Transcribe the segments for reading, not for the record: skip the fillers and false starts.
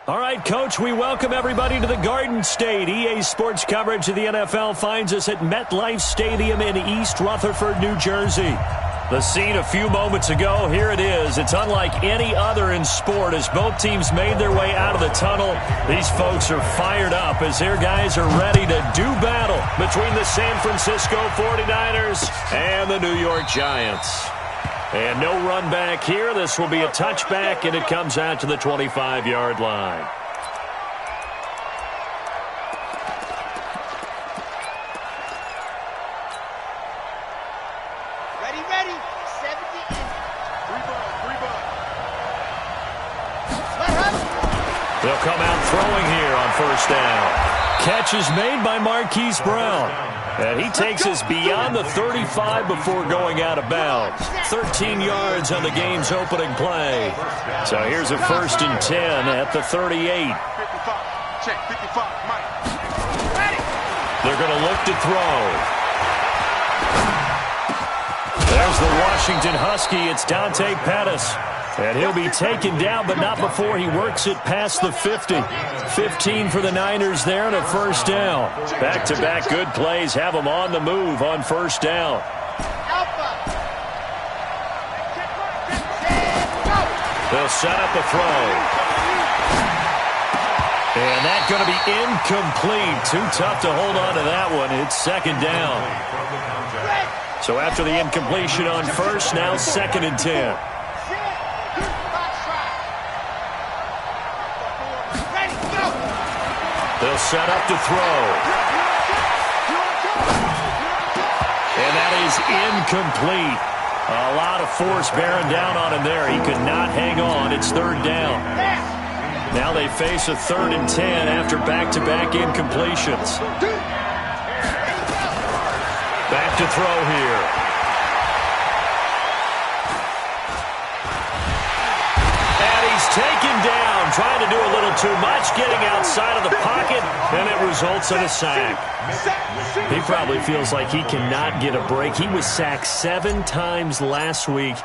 All right, Coach, we welcome everybody to the Garden State. EA Sports coverage of the NFL finds us at MetLife Stadium in East Rutherford, New Jersey. The scene a few moments ago, here it is. It's unlike any other in sport as both teams made their way out of the tunnel. These folks are fired up as their guys are ready to do battle between the San Francisco 49ers and the New York Giants. And no run back here. This will be a touchback, and it comes out to the 25-yard line. Ready. 70 in. Three ball. They'll come out throwing here on first down. Catch is made by Marquise Brown. And he takes us beyond the 35 before going out of bounds. 13 yards on the game's opening play. So here's a 1st and 10 at the 38. 55. Check 55. Mike. Ready. They're going to look to throw. There's the Washington Husky. It's Dante Pettis. And he'll be taken down, but not before he works it past the 50. 15 for the Niners there and a first down. Back-to-back good plays have them on the move on first down. They'll set up a throw. And that's going to be incomplete. Too tough to hold on to that one. It's second down. So after the incompletion on first, now 2nd and 10. They'll set up to throw. And that is incomplete. A lot of force bearing down on him there. He could not hang on. It's 3rd down. Now they face a 3rd and 10 after back-to-back incompletions. Back to throw here. And he's taken down, trying to do a little too much, getting outside of the pocket, and it results in a sack. He probably feels like he cannot get a break. He was sacked 7 times last week.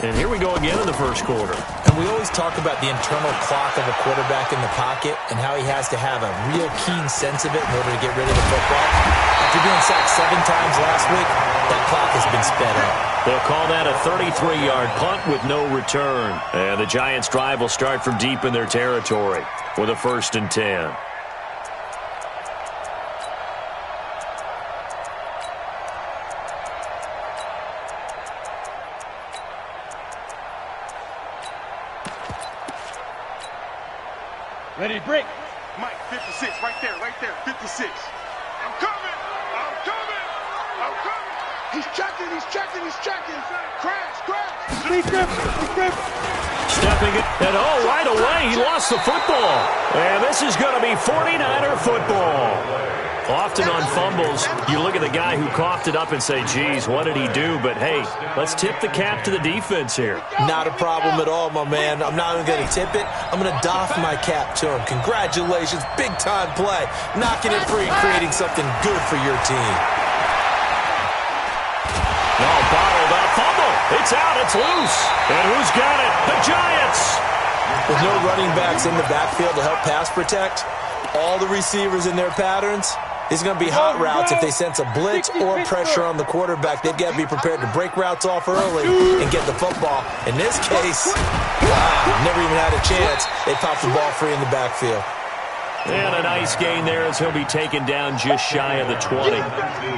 And here we go again in the first quarter. And we always talk about the internal clock of a quarterback in the pocket and how he has to have a real keen sense of it in order to get rid of the football. After being sacked 7 times last week, that clock has been sped up. They'll call that a 33-yard punt with no return. And the Giants' drive will start from deep in their territory with a 1st and 10. Ready, break. Mike, 56, right there, 56. I'm coming. He's checking. Crash. He's grip. Stepping it, and right away, he lost the football. And this is going to be 49er football. Often on fumbles, you look at the guy who coughed it up and say, geez, what did he do? But, hey, let's tip the cap to the defense here. Not a problem at all, my man. I'm not even going to tip it. I'm going to doff my cap to him. Congratulations. Big-time play. Knocking it free, creating something good for your team. No, bottled up. Fumble. It's out. It's loose. And who's got it? The Giants. With no running backs in the backfield to help pass protect, all the receivers in their patterns, it's going to be hot routes. If they sense a blitz or pressure on the quarterback, they've got to be prepared to break routes off early and get the football. In this case, never even had a chance. They popped the ball free in the backfield. And a nice gain there as he'll be taken down just shy of the 20.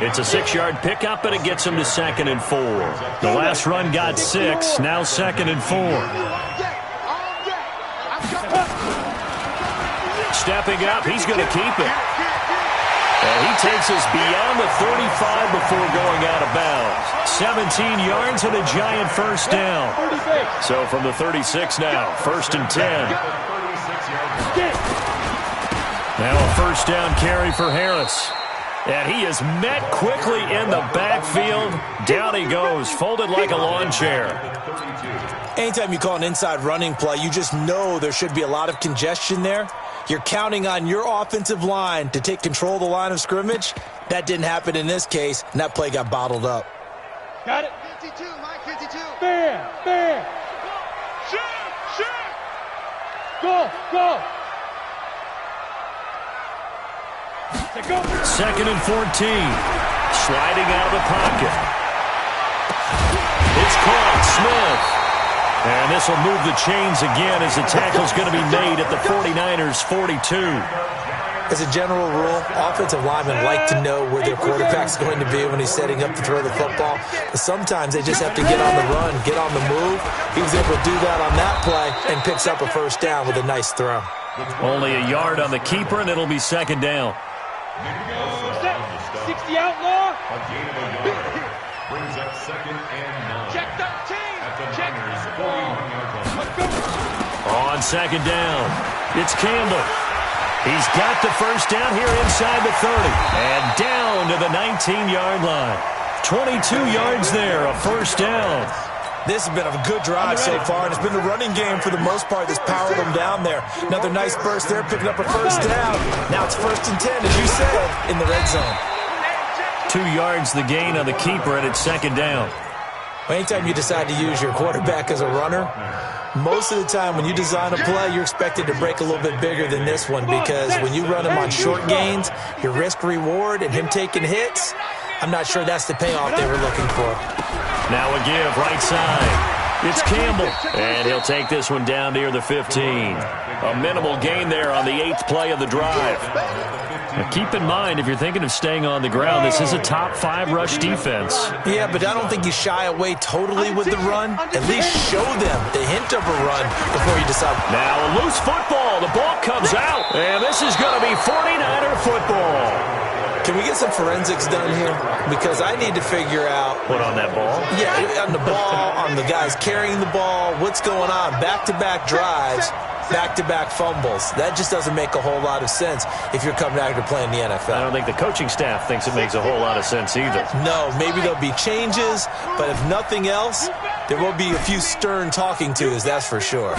It's a 6-yard pickup, and it gets him to 2nd and 4. The last run got 6, now 2nd and 4. Stepping up, he's going to keep it. And he takes us beyond the 35 before going out of bounds. 17 yards and a Giant first down. So from the 36 now, 1st and 10. Now a first down carry for Harris. And he is met quickly in the backfield. Down he goes, folded like a lawn chair. Anytime you call an inside running play, you just know there should be a lot of congestion there. You're counting on your offensive line to take control of the line of scrimmage. That didn't happen in this case, and that play got bottled up. Got it. 52, Mike, 52. Fair. Shoot. Go. Second and 14. Sliding out of the pocket. It's caught. Smith. And this will move the chains again as the tackle's going to be made at the 49ers' 42. As a general rule, offensive linemen like to know where their quarterback's going to be when he's setting up to throw the football. But sometimes they just have to get on the run, get on the move. He was able to do that on that play and picks up a first down with a nice throw. Only a yard on the keeper, and it'll be second down. 60 outlaw. Brings up second and 9. Check 13. Check. On second down, it's Campbell. He's got the first down here inside the 30. And down to the 19-yard line. 22 yards there, a first down. This has been a good drive so far, and it's been the running game for the most part that's powered them down there. Another nice burst there, picking up a first down. Now it's 1st and 10, as you said, in the red zone. 2 yards the gain on the keeper, and it's second down. Anytime you decide to use your quarterback as a runner, most of the time when you design a play, you're expected to break a little bit bigger than this one, because when you run him on short gains, your risk-reward and him taking hits, I'm not sure that's the payoff they were looking for. Now a give, right side. It's Campbell, and he'll take this one down near the 15. A minimal gain there on the 8th play of the drive. Now keep in mind, if you're thinking of staying on the ground, this is a top 5 rush defense. Yeah, but I don't think you shy away totally with the run. At least show them the hint of a run before you decide. Now a loose football. The ball comes out, and this is going to be 49er football. Can we get some forensics done here? Because I need to figure out... What, on that ball? Yeah, on the ball, on the guys carrying the ball, what's going on. Back-to-back drives, back-to-back fumbles. That just doesn't make a whole lot of sense if you're coming out here to play in the NFL. I don't think the coaching staff thinks it makes a whole lot of sense either. No, maybe there'll be changes, but if nothing else, there will be a few stern talking tos, that's for sure.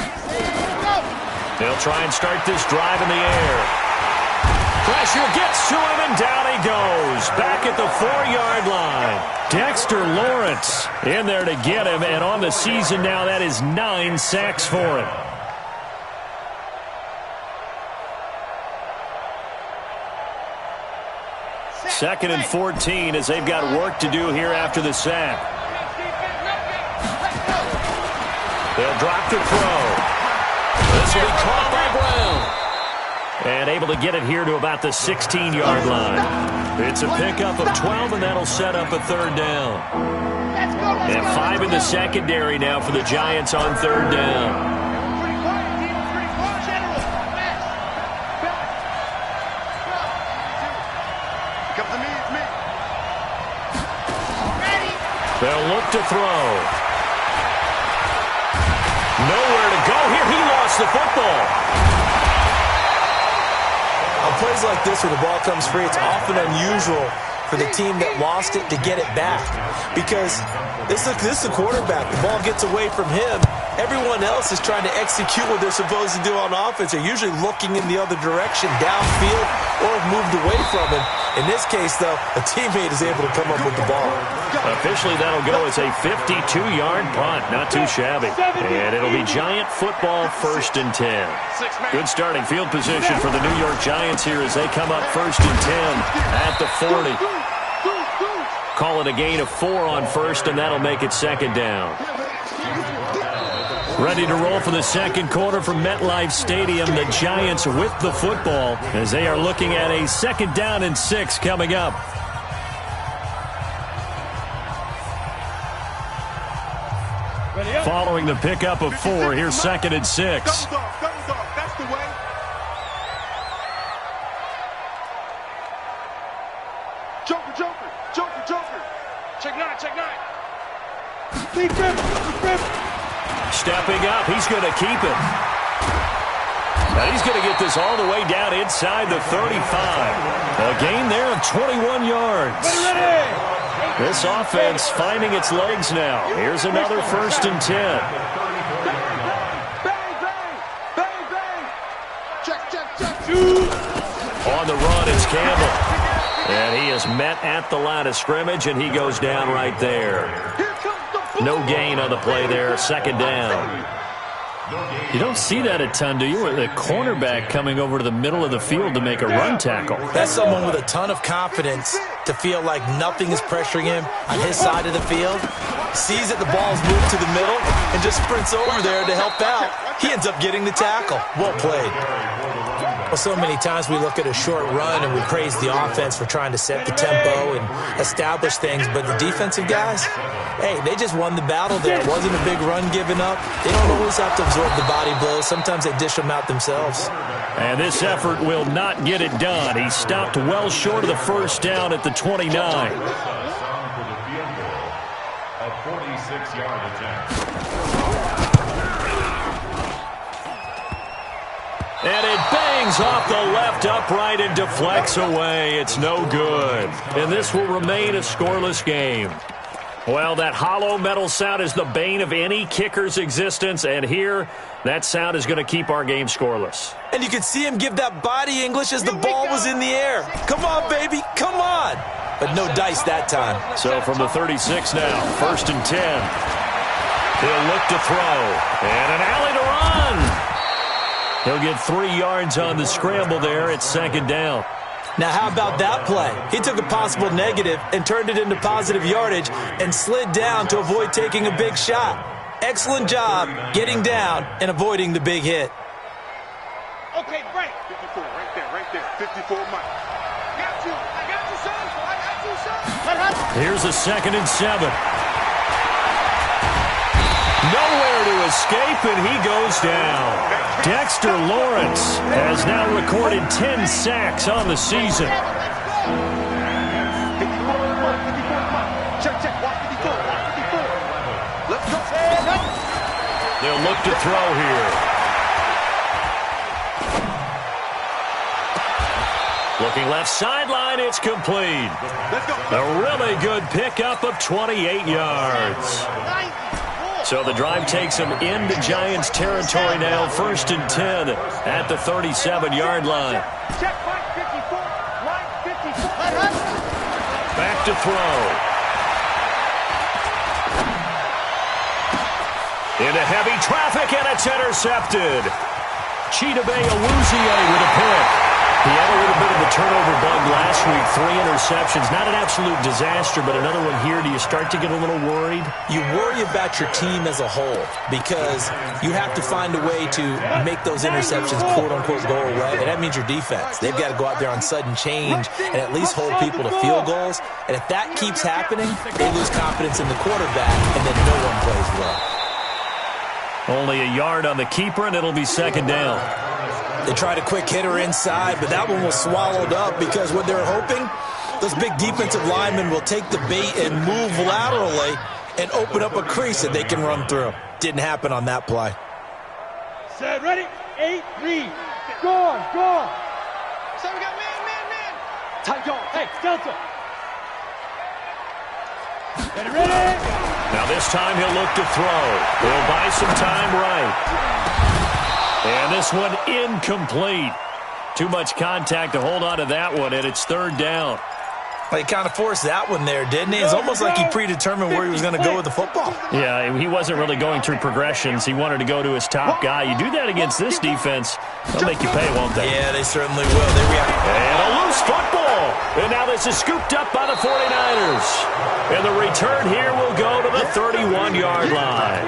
They'll try and start this drive in the air. Pressure gets to him, and down he goes. Back at the 4-yard line. Dexter Lawrence in there to get him, and on the season now, that is 9 sacks for him. Second and 14 as they've got work to do here after the sack. They'll drop the throw. This will be caught by Brown. And able to get it here to about the 16-yard line. It's a pickup of 12, and that'll set up a third down. And 5 in the secondary now for the Giants on third down. They'll look to throw. Nowhere to go here. He lost the football. On plays like this where the ball comes free, it's often unusual for the team that lost it to get it back. Because this is the quarterback. The ball gets away from him. Everyone else is trying to execute what they're supposed to do on offense. They're usually looking in the other direction, downfield, or have moved away from him. In this case, though, a teammate is able to come up with the ball. Officially, that'll go as a 52-yard punt. Not too shabby. And it'll be Giant football, 1st and 10. Good starting field position for the New York Giants here as they come up 1st and 10 at the 40. Call it a gain of 4 on 1st, and that'll make it 2nd down. Ready to roll for the second quarter from MetLife Stadium. The Giants with the football as they are looking at a 2nd down and 6 coming up. Following the pickup of 4, here's 2nd and 6. Double dog, that's the way. Joker. Check 9. Stepping up, he's going to keep it. Now he's going to get this all the way down inside the 35. A gain there of 21 yards. This offense finding its legs now. Here's another 1st and 10. Bang. Check. On the run, it's Campbell. And he is met at the line of scrimmage, and he goes down right there. No gain on the play there, 2nd down. You don't see that a ton, do you? With a cornerback coming over to the middle of the field to make a run tackle. That's someone with a ton of confidence to feel like nothing is pressuring him on his side of the field. Sees that the ball's moved to the middle and just sprints over there to help out. He ends up getting the tackle. Well played. Well, so many times we look at a short run and we praise the offense for trying to set the tempo and establish things, but the defensive guys, hey, they just won the battle there. It wasn't a big run given up. They don't always have to absorb the body blows. Sometimes they dish them out themselves. And this effort will not get it done. He stopped well short of the first down at the 29. A 46-yard attempt. And it bangs off the left upright and deflects away. It's no good. And this will remain a scoreless game. Well, that hollow metal sound is the bane of any kicker's existence, and here, that sound is going to keep our game scoreless. And you could see him give that body English as the ball was in the air. Come on, baby, come on. But no dice that time. So from the 36 now, 1st and 10. He'll look to throw, and an alley to run. He'll get 3 yards on the scramble there. It's 2nd down. Now, how about that play? He took a possible negative and turned it into positive yardage and slid down to avoid taking a big shot. Excellent job getting down and avoiding the big hit. Okay, right. 54, right there. 54, Mike. I got you, son. Here's a 2nd and 7. Nowhere to escape, and he goes down. Dexter Lawrence has now recorded 10 sacks on the season. 54, check, watch 54, Let's go. They'll look to throw here. Looking left sideline, it's complete. Let's go. A really good pickup of 28 yards. So the drive takes him into Giants territory now, 1st and 10 at the 37-yard line. Check, Mike, 54, line 54. Back to throw. Into heavy traffic, and it's intercepted. Chidobe Awuzie with a pick. He had a little bit of a turnover bug last week, 3 interceptions. Not an absolute disaster, but another one here. Do you start to get a little worried? You worry about your team as a whole because you have to find a way to make those interceptions, quote-unquote, go away. And that means your defense. They've got to go out there on sudden change and at least hold people to field goals. And if that keeps happening, they lose confidence in the quarterback, and then no one plays well. Only a yard on the keeper, and it'll be 2nd down. They tried a quick hitter inside, but that one was swallowed up because what they're hoping, those big defensive linemen will take the bait and move laterally and open up a crease that they can run through. Didn't happen on that play. Set, ready, 8, read. Go on. So we got man. Tight on. Hey, Delta. Ready. Now this time he'll look to throw. He'll buy some time right. And this one incomplete. Too much contact to hold on to that one, and it's 3rd down. Well, he kind of forced that one there, didn't he? It's almost like he predetermined where he was going to go with the football. Yeah, he wasn't really going through progressions. He wanted to go to his top guy. You do that against this defense, they'll make you pay, won't they? Yeah, they certainly will. They react. And a loose football. And now this is scooped up by the 49ers. And the return here will go to the 31-yard line.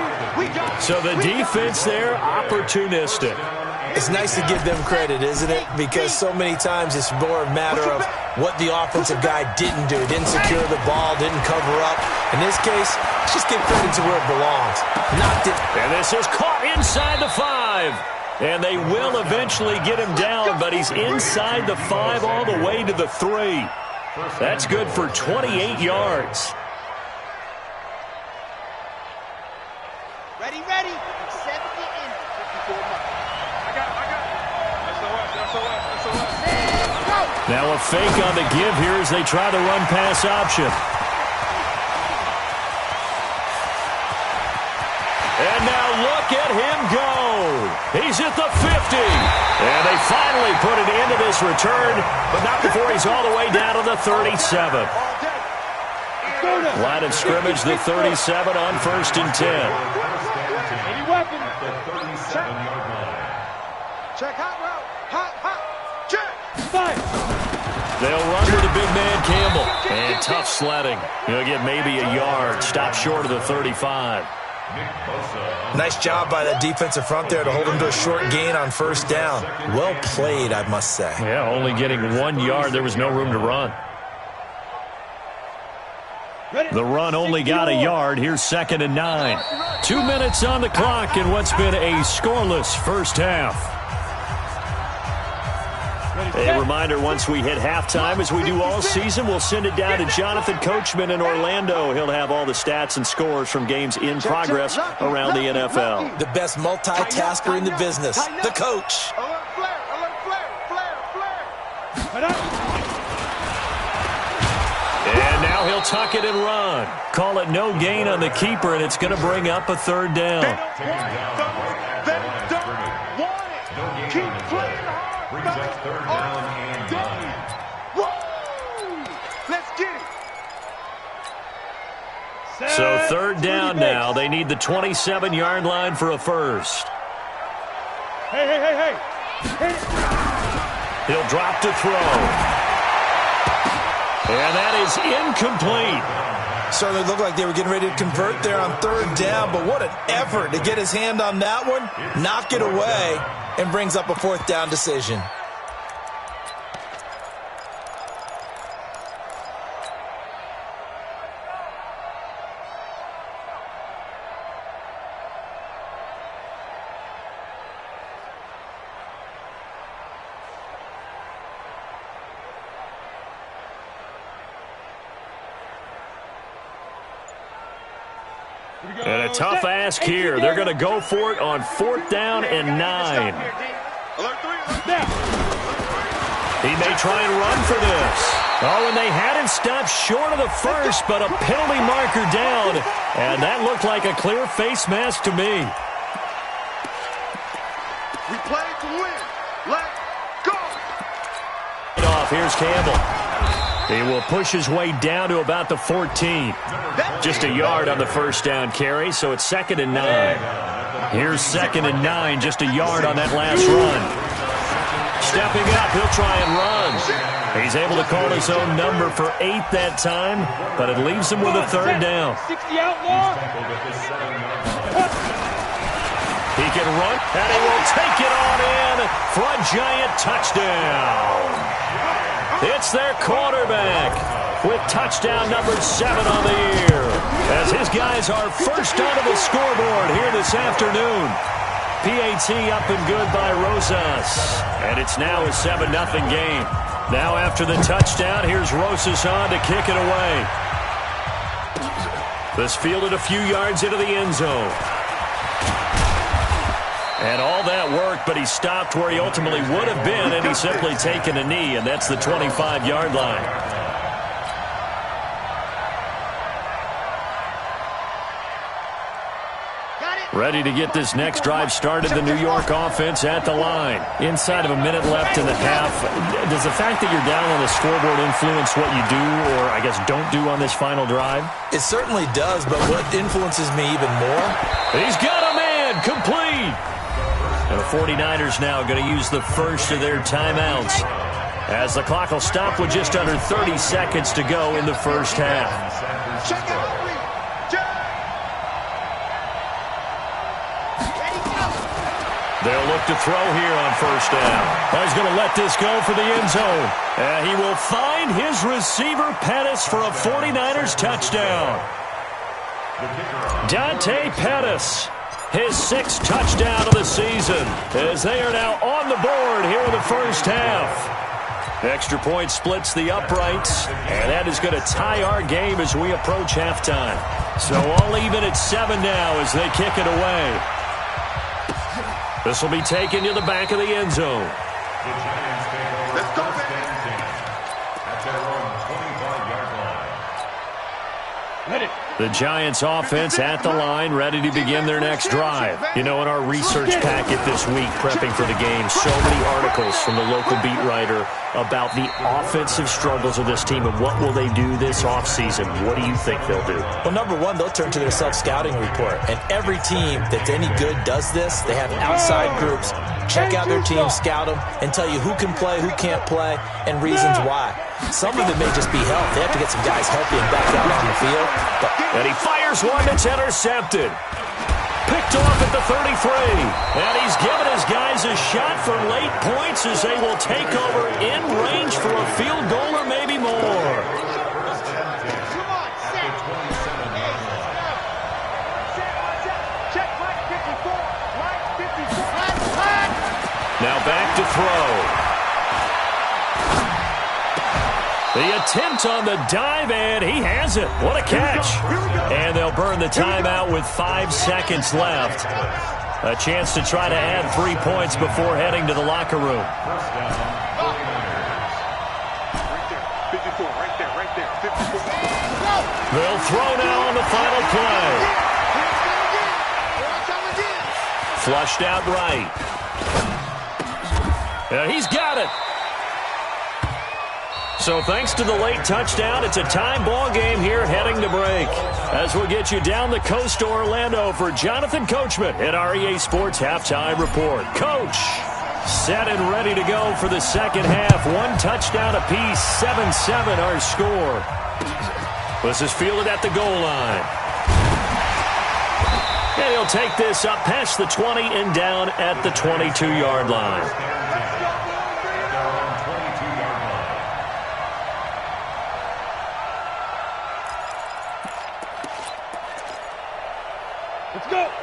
So the defense there, opportunistic. It's nice to give them credit, isn't it? Because so many times it's more a matter of what the offensive guy didn't do. Didn't secure the ball, didn't cover up. In this case, just give credit to where it belongs. Knocked it. And this is caught inside the 5. And they will eventually get him down, but he's inside the 5 all the way to the 3. That's good for 28 yards. Ready. 70 in. 54, Mike. I got it. SOS. Now a fake on the give here as they try the run-pass option. And now look at him go. He's at the 50. And they finally put an end to this return, but not before he's all the way down to the 37. Line of scrimmage, the 37 on 1st and 10. Open. At the 37-yard line. Check hot route. Hot. Check. Fire. They'll run with the big man Campbell. And tough sledding. He'll get maybe a yard. Stop short of the 35. Nice job by that defensive front there to hold him to a short gain on first down. Well played, I must say. Yeah, only getting 1 yard. There was no room to run. The run only got a yard. Here's 2nd and 9. 2 minutes on the clock in what's been a scoreless first half. A reminder, once we hit halftime, as we do all season, we'll send it down to Jonathan Coachman in Orlando. He'll have all the stats and scores from games in progress around the NFL. The best multitasker in the business, the coach. Alert flare. And now he'll tuck it and run. Call it no gain on the keeper, and it's going to bring up a 3rd down. They don't want it. Keep playing hard. Brings up 3rd down and 9. Woo! Let's get it. So 3rd down now. They need the 27-yard line for a first. Hey. He'll drop to throw. And that is incomplete. Certainly looked like they were getting ready to convert there on 3rd down, but what an effort to get his hand on that one, knock it away, and brings up a 4th down decision. And a tough ask here. They're going to go for it on 4th down and 9. He may try and run for this. Oh, and they had him stopped short of the first, but a penalty marker down. And that looked like a clear face mask to me. We played to win. Let's go. Here's Campbell. He will push his way down to about the 14. Just a yard on the first down carry, so it's 2nd and 9. Here's 2nd and 9, just a yard on that last run. Stepping up, he'll try and run. He's able to call his own number for 8 that time, but it leaves him with a 3rd down. 60 outlaw. He can run, and he will take it on in for a giant touchdown. It's their quarterback with touchdown number 7 on the year, as his guys are first onto the scoreboard here this afternoon. PAT up and good by Rosas, and it's now a 7-0 game. Now after the touchdown, here's Rosas on to kick it away. This fielded a few yards into the end zone. And all that worked, but he stopped where he ultimately would have been, and he's simply taken a knee, and that's the 25-yard line. Ready to get this next drive started, the New York offense at the line. Inside of a minute left in the half, does the fact that you're down on the scoreboard influence what you do, or I guess don't do on this final drive? It certainly does, but what influences me even more? He's got a man, complete! And the 49ers now going to use the first of their timeouts, as the clock will stop with just under 30 seconds to go in the first half. Check out. They'll look to throw here on first down. He's going to let this go for the end zone. And he will find his receiver, Pettis, for a 49ers touchdown. Dante Pettis, his 6th touchdown of the season, as they are now on the board here in the first half. Extra point splits the uprights, and that is going to tie our game as we approach halftime. So all even at 7 now as they kick it away. This will be taken to the back of the end zone. The Giants take over Let's go, first and 10 at their own 25-yard line. Ready. The Giants offense at the line, ready to begin their next drive. You know, in our research packet this week, prepping for the game, so many articles from the local beat writer about the offensive struggles of this team and what will they do this offseason. What do you think they'll do? Well, number one, they'll turn to their self-scouting report. And every team that's any good does this. They have outside groups. Check out their team, scout them, and tell you who can play, who can't play, and reasons why. Some of it may just be health. They have to get some guys healthy and back out on the field. And he fires one that's intercepted. Picked off at the 33. And he's given his guys a shot for late points as they will take over in range for a field goal or maybe more. Now back to throw. The attempt on the dive, and he has it. What a catch. And they'll burn the timeout with 5 seconds left. A chance to try to add 3 points before heading to the locker room. They'll throw now on the final play. Flushed out right. And he's got it. So thanks to the late touchdown, it's a time ball game here heading to break. As we'll get you down the coast to Orlando for Jonathan Coachman at our EA Sports Halftime Report. Coach, set and ready to go for the second half. 1 touchdown apiece, 7-7 our score. This is fielded at the goal line. And he'll take this up past the 20 and down at the 22-yard line.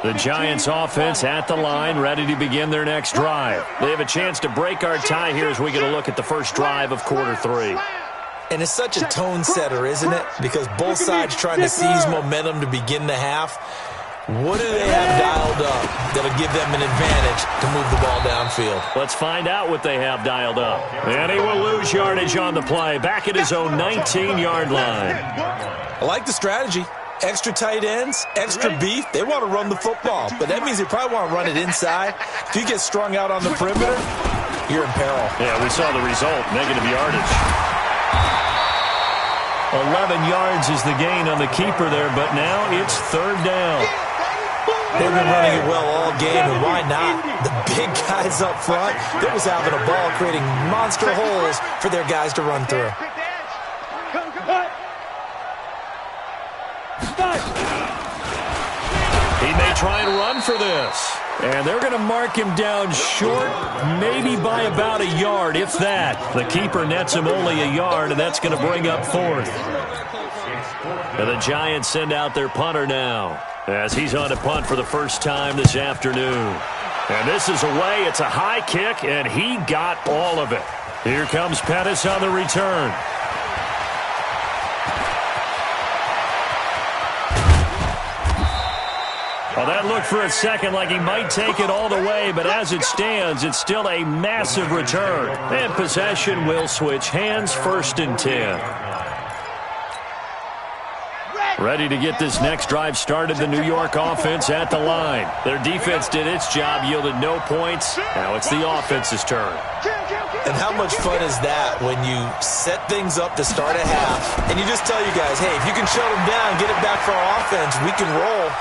The Giants offense at the line, ready to begin their next drive. They have a chance to break our tie here as we get a look at the first drive of quarter 3. And it's such a tone setter, isn't it? Because both sides trying to seize momentum to begin the half. What do they have dialed up that'll give them an advantage to move the ball downfield? Let's find out what they have dialed up. And he will lose yardage on the play, back at his own 19-yard line. I like the strategy. Extra tight ends, extra beef. They want to run the football, but that means they probably want to run it inside. If you get strung out on the perimeter, you're in peril. Yeah, we saw the result, negative yardage. 11 yards is the gain on the keeper there, but now it's 3rd down. They've been running it well all game, and why not? The big guys up front, they're just having a ball, creating monster holes for their guys to run through. He may try and run for this. And they're going to mark him down short, maybe by about a yard, if that. The keeper nets him only a yard, and that's going to bring up 4th. And the Giants send out their punter now, as he's on to punt for the first time this afternoon. And this is away. It's a high kick, and he got all of it. Here comes Pettis on the return. Well, that looked for a second like he might take it all the way, but as it stands, it's still a massive return. And possession will switch hands, 1st and 10. Ready to get this next drive started, the New York offense at the line. Their defense did its job, yielded no points. Now it's the offense's turn. And how much fun is that when you set things up to start a half, and you just tell you guys, hey, if you can shut them down, get it back for our offense, we can roll.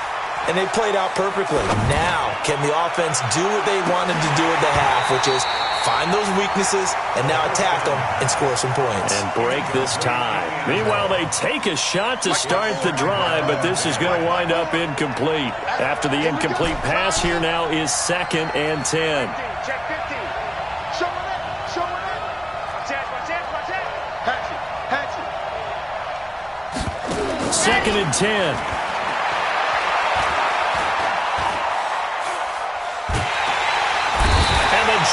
And they played out perfectly. Now, can the offense do what they wanted to do at the half, which is find those weaknesses and now attack them and score some points. And break this tie. Meanwhile, they take a shot to start the drive, but this is going to wind up incomplete. After the incomplete pass, here now is 2nd and 10. Second and 10.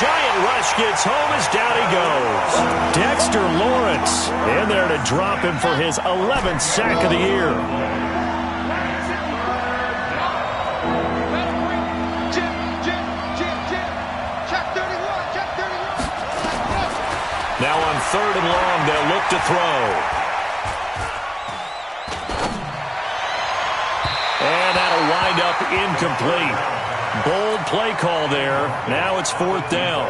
Giant rush gets home as down he goes. Dexter Lawrence in there to drop him for his 11th sack of the year. Now on 3rd and long, they'll look to throw. up incomplete. Bold play call there. Now it's 4th down.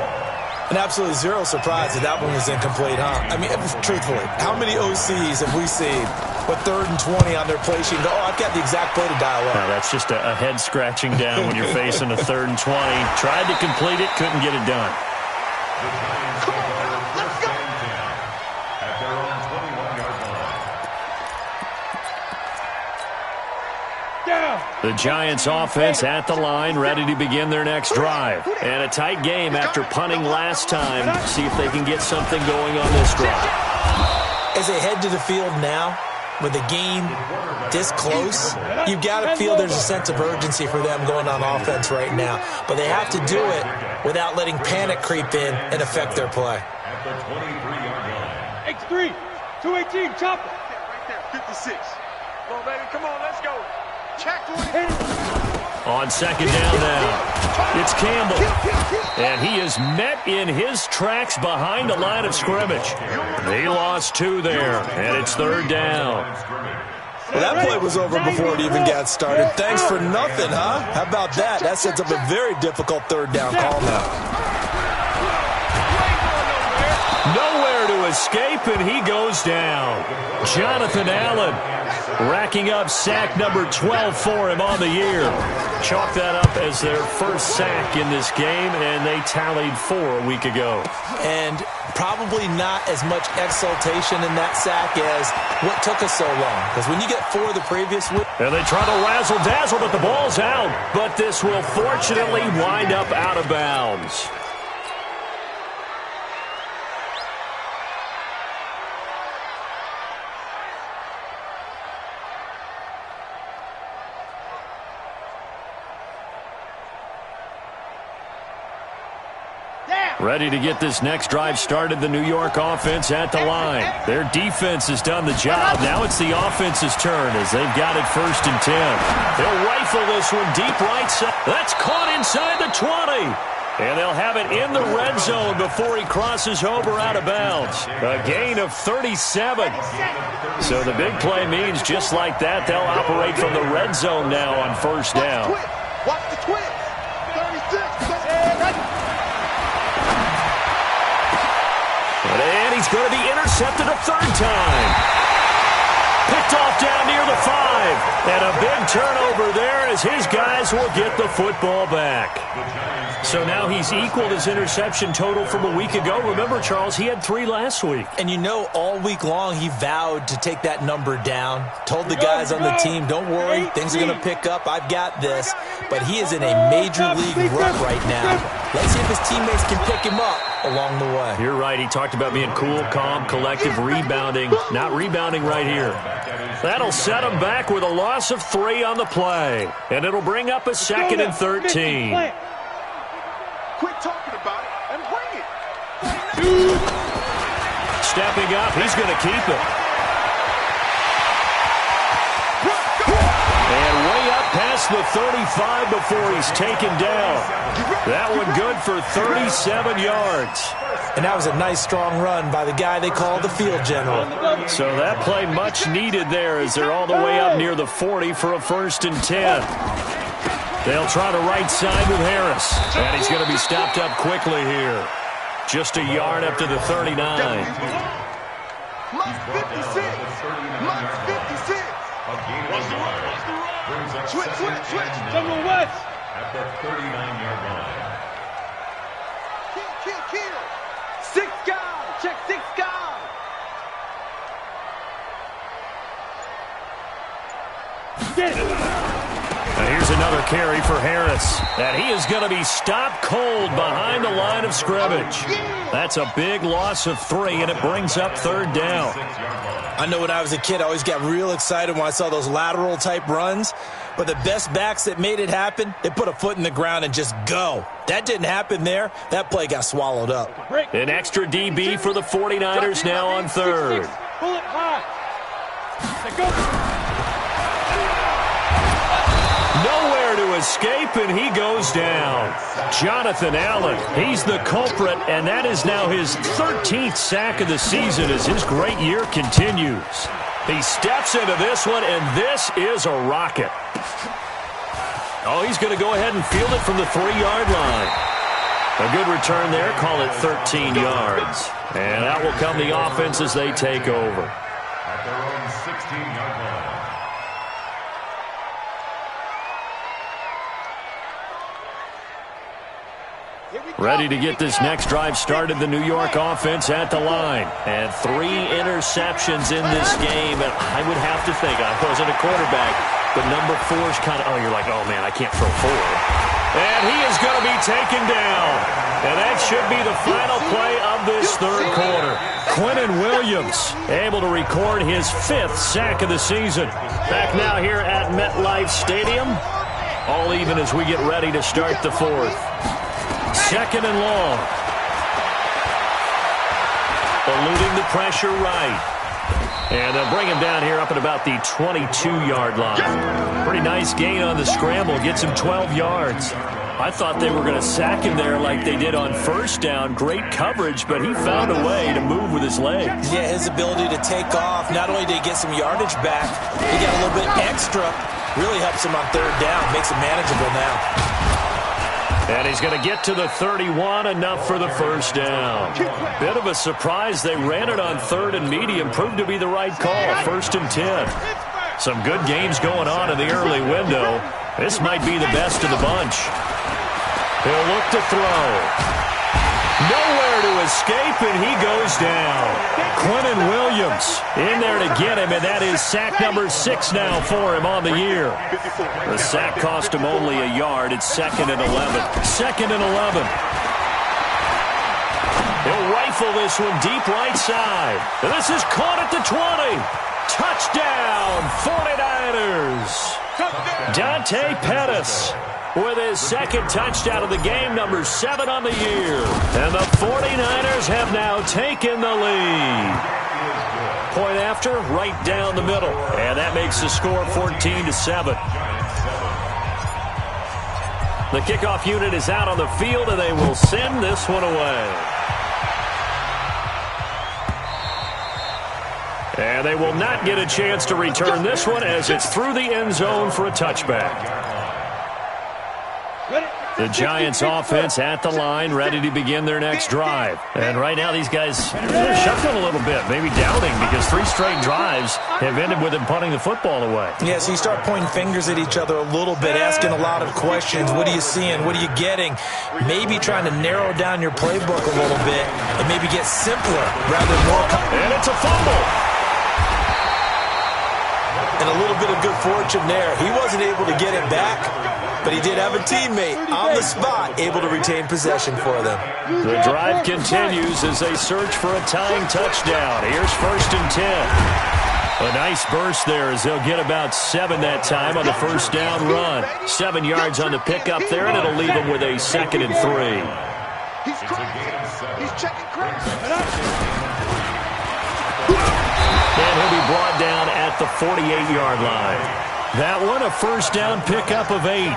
And absolutely zero surprise that one was incomplete, huh? I mean, truthfully, how many OCs have we seen with 3rd and 20 on their play sheet and go, oh, I've got the exact play to dial up? Now, that's just a head scratching down when you're facing a 3rd and 20. Tried to complete it, couldn't get it done. Come on, let's go. At their own 21-yard line. Down. The Giants offense at the line, ready to begin their next drive. And a tight game after punting last time. See if they can get something going on this drive. As they head to the field now, with the game this close, you've got to feel there's a sense of urgency for them going on offense right now. But they have to do it without letting panic creep in and affect their play. At the 23-yard line. X3, 218, chop it. Right there, 56. Come on, baby, come on, let's go. Check Hit it. On 2nd down now, it's Campbell. And he is met in his tracks behind the line of scrimmage. He lost 2 there, and it's 3rd down. Well, that play was over before it even got started. Thanks for nothing, huh? How about that? That sets up a very difficult 3rd down call now. Nowhere to escape, and he goes down. Jonathan Allen racking up sack number 12 for him on the year. Chalk that up as their first sack in this game, and they tallied 4 a week ago. And probably not as much exultation in that sack as what took us so long. Because when you get 4 the previous week... And they try to razzle-dazzle, but the ball's out. But this will fortunately wind up out of bounds. Ready to get this next drive started, the New York offense at the line. Their defense has done the job. Now it's the offense's turn as they've got it 1st and 10. They'll rifle this one deep right side. That's caught inside the 20. And they'll have it in the red zone before he crosses over out of bounds. A gain of 37. So the big play means just like that, they'll operate from the red zone now on 1st down. Watch the twist. 36. And he's going to be intercepted a 3rd time. Picked off down near the 5. And a big turnover there as his guys will get the football back. So now he's equaled his interception total from a week ago. Remember, Charles, he had 3 last week. And you know, all week long he vowed to take that number down. Told the guys on the team, don't worry, things are going to pick up. I've got this. But he is in a major league rut right now. Let's see if his teammates can pick him up along the way. You're right. He talked about being cool, calm, collective, rebounding. Not rebounding right here. That'll set him back with a loss of 3 on the play. And it'll bring up a 2nd and 13. Quit talking about it and bring it. Stepping up, he's going to keep it. And way up past the 35 before he's taken down. That one good for 37 yards. And that was a nice, strong run by the guy they call the field general. So that play much needed there as they're all the way up near the 40 for a 1st and 10. They'll try the right side with Harris. And he's going to be stopped up quickly here. Just a yard up to the 39. Plus 56. Plus 56. Switch. Jungle West. At the 39-yard line. Kill. 6 guys. Check 6 guys. Get it. Now here's another carry for Harris. And he is going to be stopped cold behind the line of scrimmage. That's a big loss of 3, and it brings up 3rd down. I know when I was a kid, I always got real excited when I saw those lateral-type runs. But the best backs that made it happen, they put a foot in the ground and just go. That didn't happen there. That play got swallowed up. An extra DB for the 49ers now on 3rd. Pull it high. Let go. Nowhere to escape, and he goes down. Jonathan Allen, he's the culprit, and that is now his 13th sack of the season as his great year continues. He steps into this one, and this is a rocket. Oh, he's going to go ahead and field it from the 3-yard line. A good return there. Call it 13 yards. And out will come the offense as they take over. At their own 16-yard line. Ready to get this next drive started, the New York offense at the line. And 3 interceptions in this game. And I would have to think, I wasn't a quarterback, but number 4's kind of, oh, you're like, oh, man, I can't throw 4. And he is going to be taken down. And that should be the final play of this third quarter. Quinnen Williams able to record his 5th sack of the season. Back now here at MetLife Stadium. All even as we get ready to start the 4th. 2nd and long. Eluding the pressure right. And they'll bring him down here up at about the 22-yard line. Pretty nice gain on the scramble. Gets him 12 yards. I thought they were going to sack him there like they did on first down. Great coverage, but he found a way to move with his legs. Yeah, his ability to take off. Not only did he get some yardage back, he got a little bit extra. Really helps him on 3rd down. Makes it manageable now. And he's going to get to the 31, enough for the first down. Bit of a surprise. They ran it on 3rd and medium. Proved to be the right call. 1st and 10. Some good games going on in the early window. This might be the best of the bunch. He'll look to throw. Nowhere to escape, and he goes down. Quinnen Williams in there to get him, and that is sack number 6 now for him on the year. The sack cost him only a yard. It's 2nd and 11. 2nd and 11. He'll rifle this one deep right side. And this is caught at the 20. Touchdown, 49ers. Dante Pettis with his 2nd touchdown of the game, number 7 on the year. And the 49ers have now taken the lead. Point after, right down the middle. And that makes the score 14-7. The kickoff unit is out on the field, and they will send this one away. And they will not get a chance to return this one as it's through the end zone for a touchback. The Giants offense at the line, ready to begin their next drive. And right now these guys are shuffling a little bit, maybe doubting, because 3 straight drives have ended with them punting the football away. Yeah, so you start pointing fingers at each other a little bit, asking a lot of questions. What are you seeing? What are you getting? Maybe trying to narrow down your playbook a little bit and maybe get simpler rather than more. And it's a fumble. And a little bit of good fortune there. He wasn't able to get it back, but he did have a teammate on the spot able to retain possession for them. The drive continues as they search for a tying touchdown. Here's 1st and 10. A nice burst there as they'll get about 7 that time on the first down run. 7 yards on the pickup there, and it'll leave them with a 2nd and 3. He's crazy. He's checking crazy. And he'll be brought down at the 48-yard line. That one, a first down pickup of 8.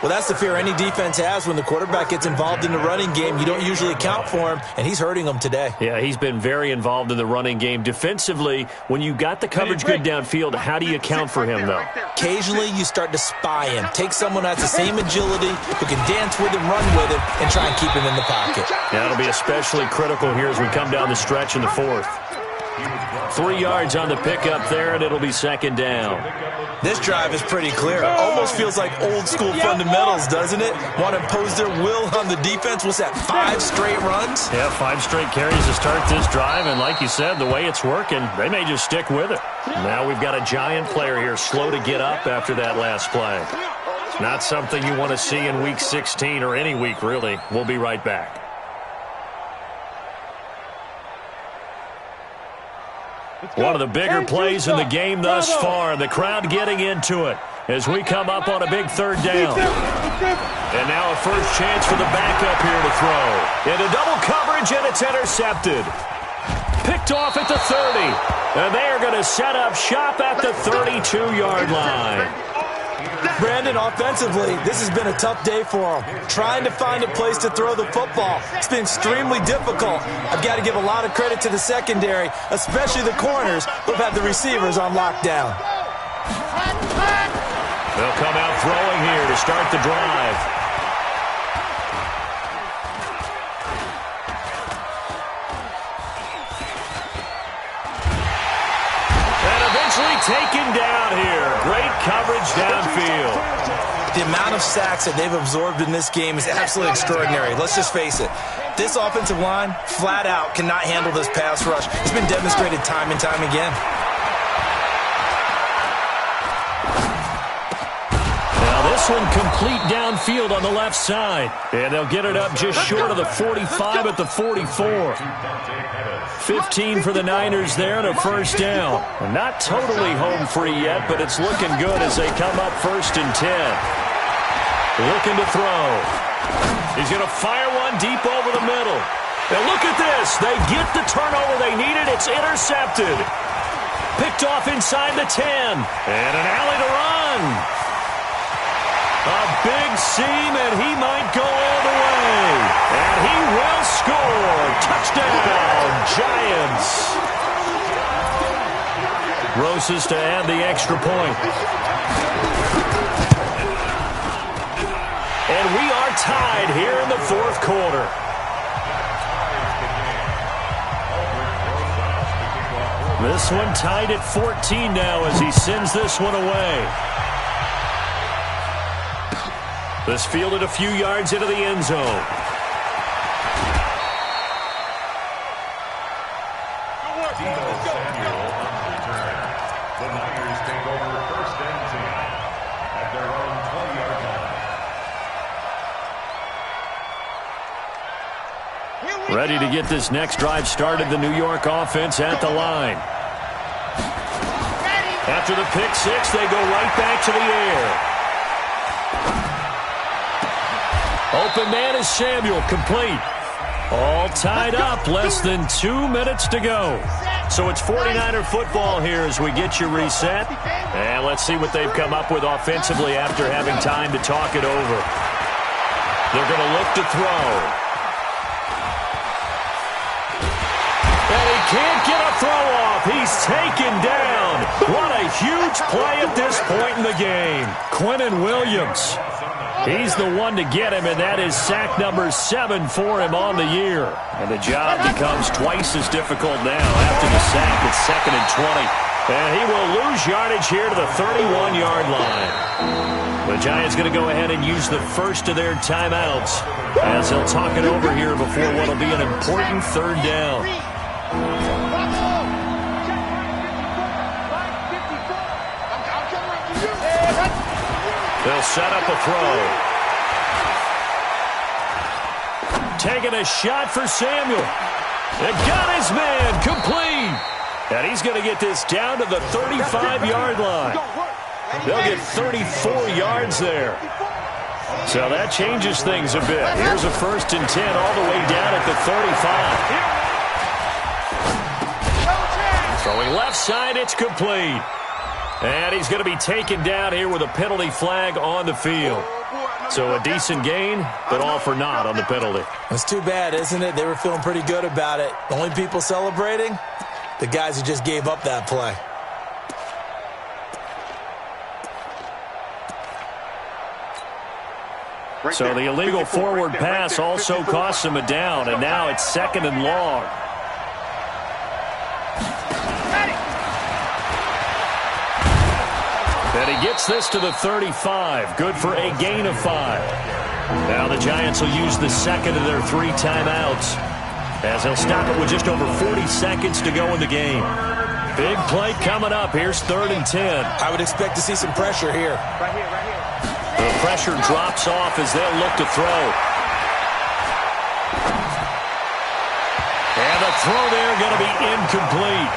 Well, that's the fear any defense has when the quarterback gets involved in the running game. You don't usually account for him, and he's hurting them today. Yeah, he's been very involved in the running game. Defensively, when you got the coverage good downfield, how do you account for him, though? Occasionally, you start to spy him. Take someone who has the same agility, who can dance with him, run with him, and try and keep him in the pocket. That'll be especially critical here as we come down the stretch in the 4th. 3 yards on the pickup there, and it'll be 2nd down. This drive is pretty clear. Almost feels like old-school fundamentals, doesn't it? Want to impose their will on the defense. What's that, 5 straight runs? Yeah, 5 straight carries to start this drive, and like you said, the way it's working, they may just stick with it. Now we've got a Giant player here slow to get up after that last play. Not something you want to see in Week 16 or any week, really. We'll be right back. One of the bigger plays in the game thus far. The crowd getting into it as we come up on a big 3rd down. And now a first chance for the backup here to throw. Into double coverage, and it's intercepted. Picked off at the 30. And they are going to set up shop at the 32-yard line. Brandon, offensively, this has been a tough day for him. Trying to find a place to throw the football. It's been extremely difficult. I've got to give a lot of credit to the secondary, especially the corners who have had the receivers on lockdown. They'll come out throwing here to start the drive. And eventually taken down here. Great coverage downfield. The amount of sacks that they've absorbed in this game is absolutely extraordinary. Let's just face it. This offensive line, flat out, cannot handle this pass rush. It's been demonstrated time and time again. Now this one complete downfield on the left side. And they'll get it up just short of the 45 at the 44. 15 for the Niners there and a first down. Not totally home free yet, but it's looking good as they come up 1st and 10. Looking to throw. He's going to fire one deep over the middle. And look at this. They get the turnover they needed. It's intercepted. Picked off inside the 10. And an alley to run. A big seam, and he might go all the way. And he will score. Touchdown, Giants. Roses to add the extra point. And we are tied here in the 4th quarter. This one tied at 14 now as he sends this one away. This fielded a few yards into the end zone. The Niners take over 1st and 10 at their own 20-yard line. Ready to get this next drive started, the New York offense at the line. After the pick six, they go right back to the air. Open man is Samuel, complete. All tied up, less than 2 minutes to go. So it's 49er football here as we get you reset. And let's see what they've come up with offensively after having time to talk it over. They're going to look to throw. And he can't get a throw off. He's taken down. What a huge play at this point in the game. Quinnen Williams. He's the one to get him, and that is sack number 7 for him on the year. And the job becomes twice as difficult now after the sack. It's 2nd and 20. And he will lose yardage here to the 31-yard line. The Giants going to go ahead and use the first of their timeouts as they'll talk it over here before what will be an important 3rd down. They'll set up a throw. Taking a shot for Samuel. It got his man complete. And he's going to get this down to the 35-yard line. They'll get 34 yards there. So that changes things a bit. Here's a 1st and 10 all the way down at the 35. Throwing left side, it's complete. And he's going to be taken down here with a penalty flag on the field. So a decent gain, but all for naught on the penalty. It's too bad, isn't it? They were feeling pretty good about it. The only people celebrating, the guys who just gave up that play. So the illegal forward pass also costs him a down, and now it's 2nd and long. And he gets this to the 35. Good for a gain of 5. Now the Giants will use the 2nd of their 3 timeouts as they'll stop it with just over 40 seconds to go in the game. Big play coming up. Here's 3rd and 10. I would expect to see some pressure here. Right here, right here. The pressure drops off as they'll look to throw. And the throw there going to be incomplete.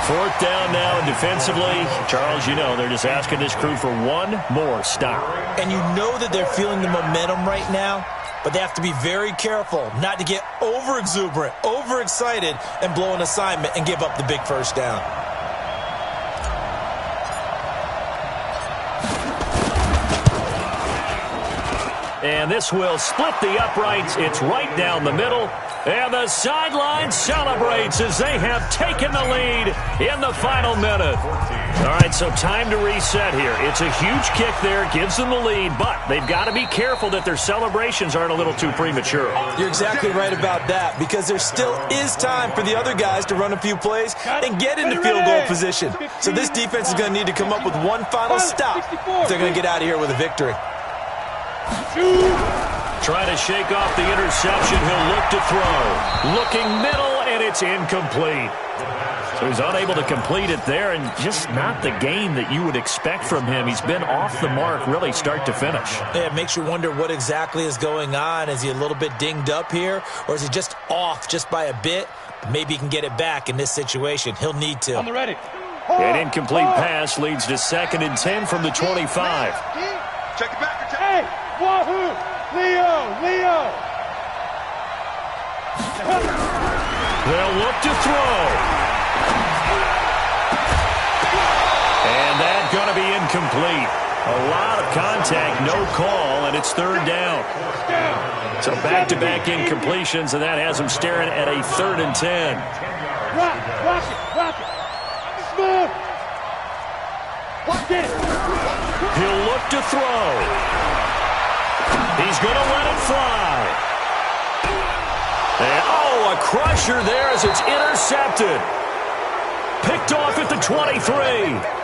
4th down now, and defensively, Charles, you know, they're just asking this crew for one more stop. And you know that they're feeling the momentum right now, but they have to be very careful not to get over-exuberant, over-excited, and blow an assignment and give up the big 1st down. And this will split the uprights. It's right down the middle. And the sideline celebrates as they have taken the lead in the final minute. All right, so time to reset here. It's a huge kick there, gives them the lead, but they've got to be careful that their celebrations aren't a little too premature. You're exactly right about that, because there still is time for the other guys to run a few plays and get into field goal position. So this defense is going to need to come up with one final stop if they're going to get out of here with a victory. Trying to shake off the interception. He'll look to throw. Looking middle, and it's incomplete. So he's unable to complete it there, and just not the game that you would expect from him. He's been off the mark really start to finish. Yeah, it makes you wonder what exactly is going on. Is he a little bit dinged up here, or is he just off just by a bit? Maybe he can get it back in this situation. He'll need to. On the ready. An incomplete pass leads to 2nd and 10 from the 25. Check it back. Hey, wahoo! Leo! They'll look to throw. And that's going to be incomplete. A lot of contact, no call, and it's 3rd down. So back-to-back incompletions, and that has him staring at a 3rd and 10. Rock it. Smooth. Get it. He'll look to throw. He's going to let it fly. And, a crusher there as it's intercepted. Picked off at the 23.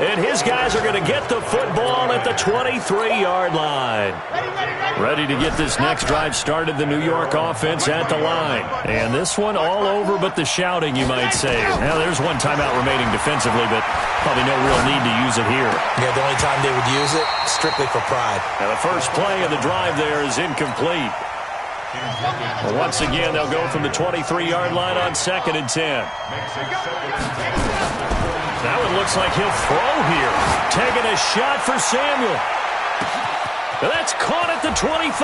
And his guys are going to get the football at the 23-yard line. Ready to get this next drive started, the New York offense at the line. And this one all over but the shouting, you might say. Now, there's one timeout remaining defensively, but probably no real need to use it here. Yeah, the only time they would use it, strictly for pride. And the first play of the drive there is incomplete. Well, once again, they'll go from the 23-yard line on 2nd and 10. That one looks like he'll throw here. Taking a shot for Samuel. That's caught at the 25.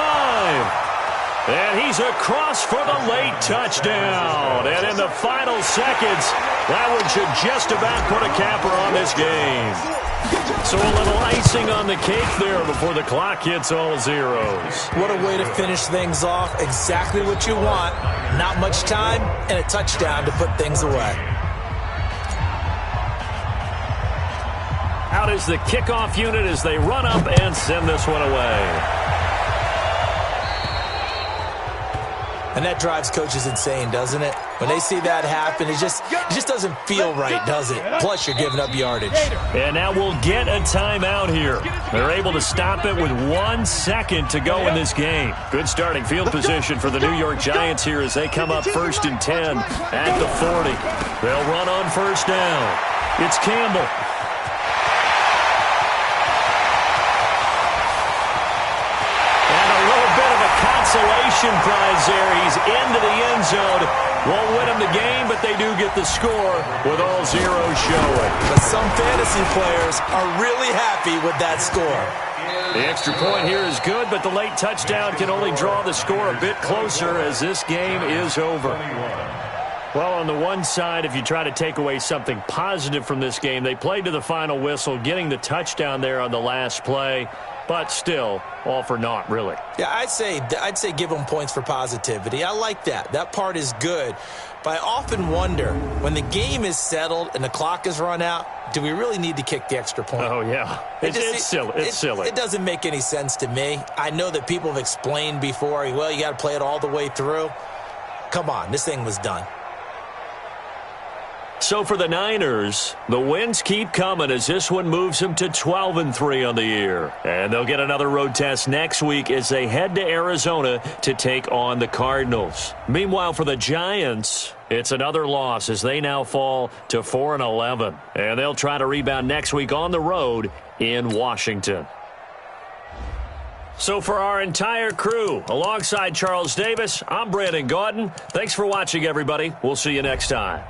And he's across for the late touchdown. And in the final seconds, that one should just about put a capper on this game. So a little icing on the cake there before the clock hits all zeros. What a way to finish things off. Exactly what you want. Not much time and a touchdown to put things away. Out is the kickoff unit as they run up and send this one away. And that drives coaches insane, doesn't it? When they see that happen, it just doesn't feel right, does it? Plus, you're giving up yardage. And now we'll get a timeout here. They're able to stop it with 1 second to go in this game. Good starting field position for the New York Giants here as they come up 1st and 10 at the 40. They'll run on 1st down. It's Campbell. Consolation prize there. He's into the end zone. Won't win him the game, but they do get the score with all zeros showing. But some fantasy players are really happy with that score. The extra point here is good, but the late touchdown can only draw the score a bit closer as this game is over. Well, on the one side, if you try to take away something positive from this game, they played to the final whistle, getting the touchdown there on the last play. But still, all for naught, really. Yeah, I'd say give them points for positivity. I like that. That part is good. But I often wonder, when the game is settled and the clock is run out, do we really need to kick the extra point? Oh, yeah. It's silly. It's silly. It doesn't make any sense to me. I know that people have explained before, well, you got to play it all the way through. Come on, this thing was done. So for the Niners, the wins keep coming as this one moves them to 12-3 on the year. And they'll get another road test next week as they head to Arizona to take on the Cardinals. Meanwhile, for the Giants, it's another loss as they now fall to 4-11. And they'll try to rebound next week on the road in Washington. So for our entire crew, alongside Charles Davis, I'm Brandon Gaudin. Thanks for watching, everybody. We'll see you next time.